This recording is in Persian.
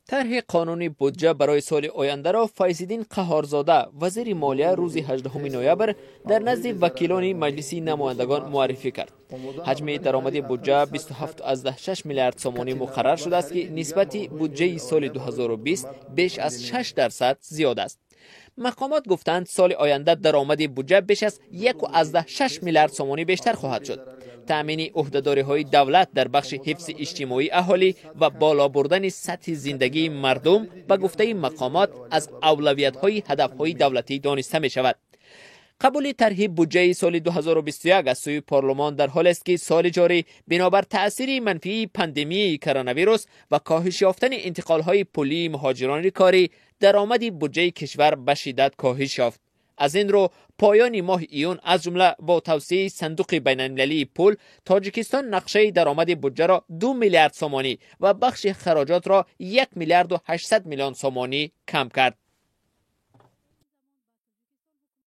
طرح قانونی بودجه برای سال آینده را فیض‌الدین قهارزاده وزیر مالیه روز 18 نوامبر در نزد وکیلان مجلس نمایندگان معرفی کرد. حجم درآمد بودجه 27.6 میلیارد سومانی مقرر شده است که نسبت بودجه سال 2020 بیش از 6% زیاد است. مقامات گفتند سال آینده درآمد بودجه بیش از 1.6 میلیارد سومانی بیشتر خواهد شد. تامین عهده‌داری‌های دولت در بخش حفظ اجتماعی اهالی و بالا بردن سطح زندگی مردم به گفته مقامات از اولویت‌های هدف‌های دولتی دانسته می‌شود. قبول طرح بودجه سال 2021 از سوی پارلمان در حال است که سال جاری بنابر تأثیر منفی پاندمی کرونا ویروس و کاهش یافتن انتقال‌های پلی مهاجران کاری درآمد بودجه کشور به شدت کاهش یافت. از این رو پایان ماه ایون از جمله با توسعه صندوق بین‌المللی پول تاجیکستان نقشه درآمد بودجه را 2 میلیارد سومانی و بخش خراجات را 1 میلیارد و 800 میلیون سومانی کم کرد.